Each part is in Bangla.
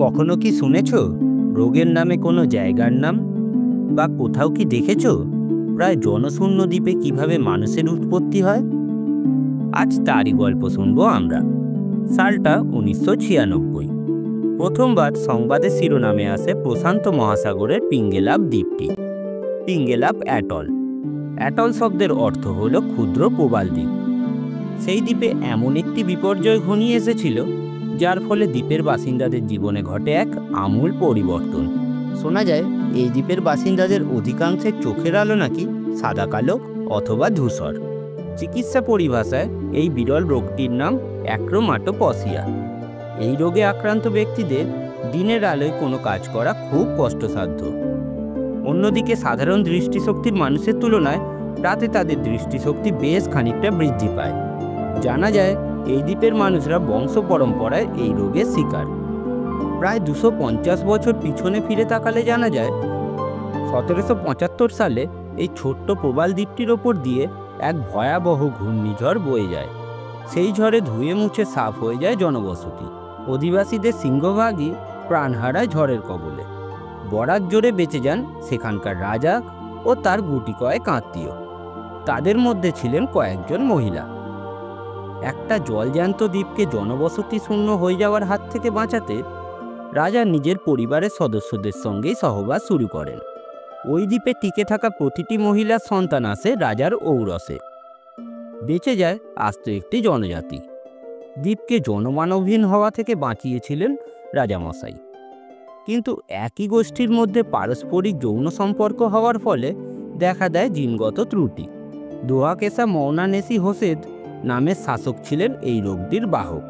কখনো কি শুনেছো রোগের নামে কোনো জায়গার নাম, বা কোথাও কি দেখেছো প্রায় জনশূন্য দ্বীপে কিভাবে মানুষের উৎপত্তি হয়? আজ তারই গল্প শুনবো আমরা। সালটা 1996। প্রথমবার সংবাদের শিরোনামে আসে প্রশান্ত মহাসাগরের পিঙ্গেলাপ দ্বীপটি। পিঙ্গেলাপ অ্যাটল। অ্যাটল শব্দের অর্থ হলো ক্ষুদ্র প্রবাল দ্বীপ। সেই দ্বীপে এমন একটি বিপর্যয় ঘনিয়ে এসেছিল যার ফলে দ্বীপের বাসিন্দাদের জীবনে ঘটে এক আমূল পরিবর্তন। শোনা যায় এই দ্বীপের বাসিন্দাদের অধিকাংশের চোখের আলো নাকি সাদা কালো অথবা ধূসর। চিকিৎসা পরিভাষায় এই বিরল রোগটির নাম অ্যাক্রোমাটোপসিয়া। এই রোগে আক্রান্ত ব্যক্তিদের দিনের আলোয় কোনো কাজ করা খুব কষ্টসাধ্য। অন্যদিকে সাধারণ দৃষ্টিশক্তির মানুষের তুলনায় রাতে তাদের দৃষ্টিশক্তি বেশ খানিকটা বৃদ্ধি পায়। জানা যায় এই দ্বীপের মানুষরা বংশ পরম্পরায় এই রোগের শিকার। প্রায় 250 বছর পিছনে ফিরে তাকালে জানা যায় 1775 সালে এই ছোট্ট প্রবাল দ্বীপটির ওপর দিয়ে এক ভয়াবহ ঘূর্ণিঝড় বয়ে যায়। সেই ঝড়ে ধুয়ে মুছে সাফ হয়ে যায় জনবসতি। অধিবাসীদের সিংহভাগই প্রাণ হারায় ঝড়ের কবলে। বরাত জোরে বেঁচে যান সেখানকার রাজা ও তার গুটি কয়েক আত্মীয়। তাদের মধ্যে ছিলেন কয়েকজন মহিলা। একটা জলজ্যান্ত দ্বীপকে জনবসতি শূন্য হয়ে যাওয়ার হাত থেকে বাঁচাতে রাজা নিজের পরিবারের সদস্যদের সঙ্গেই সহবাস শুরু করেন। ওই দ্বীপে টিকে থাকা প্রতিটি মহিলার সন্তান আসে রাজার ঔরসে। বেঁচে যায় আস্ত একটি জনজাতি। দ্বীপকে জনমানবহীন হওয়া থেকে বাঁচিয়েছিলেন রাজামশাই। কিন্তু একই গোষ্ঠীর মধ্যে পারস্পরিক যৌন সম্পর্ক হওয়ার ফলে দেখা দেয় জিনগত ত্রুটি। দোয়াকেসা মৌনানেসি হোসেদ নামের শাসক ছিলেন এই রোগটির বাহক।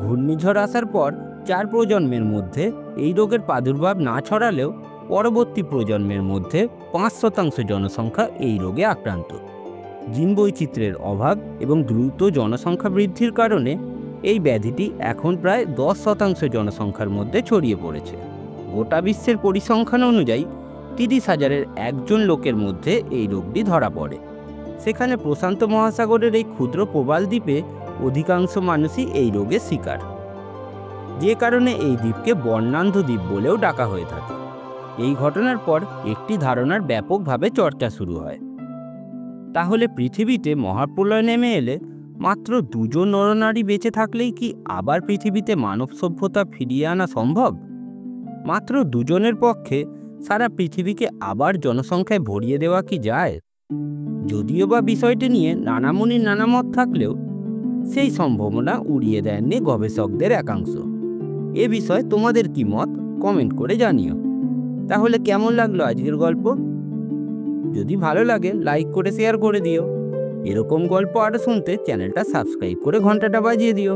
ঘূর্ণিঝড় আসার পর 4 প্রজন্মের মধ্যে এই রোগের প্রাদুর্ভাব না ছড়ালেও পরবর্তী প্রজন্মের মধ্যে 5% জনসংখ্যা এই রোগে আক্রান্ত। জিন বৈচিত্র্যের অভাব এবং দ্রুত জনসংখ্যা বৃদ্ধির কারণে এই ব্যাধিটি এখন প্রায় 10% জনসংখ্যার মধ্যে ছড়িয়ে পড়েছে। গোটা বিশ্বের পরিসংখ্যান অনুযায়ী 30,000-এর একজন লোকের মধ্যে এই রোগটি ধরা পড়ে। সেখানে প্রশান্ত মহাসাগরের এই ক্ষুদ্র প্রবাল দ্বীপে অধিকাংশ মানুষই এই রোগের শিকার, যে কারণে এই দ্বীপকে বর্ণান্ধ দ্বীপ বলেও ডাকা হয়ে থাকে। এই ঘটনার পর একটি ধারণার ব্যাপকভাবে চর্চা শুরু হয়। তাহলে পৃথিবীতে মহাপ্রলয় নেমে এলে মাত্র 2 জন নরনারী বেঁচে থাকলেই কি আবার পৃথিবীতে মানব সভ্যতা ফিরিয়ে আনা সম্ভব? মাত্র 2 জনের পক্ষে সারা পৃথিবীকে আবার জনসংখ্যায় ভরিয়ে দেওয়া কি যায়? যদিও বা বিষয়টি নিয়ে নানা মুনির নানা মত থাকলেও সেই সম্ভাবনা উড়িয়ে দেননি গবেষকদের একাংশ। এ বিষয়ে তোমাদের কি মত কমেন্ট করে জানিও। তাহলে কেমন লাগলো আজকের গল্প? যদি ভালো লাগে লাইক করে শেয়ার করে দিও। এরকম গল্প আরও শুনতে চ্যানেলটা সাবস্ক্রাইব করে ঘন্টাটা বাজিয়ে দিও।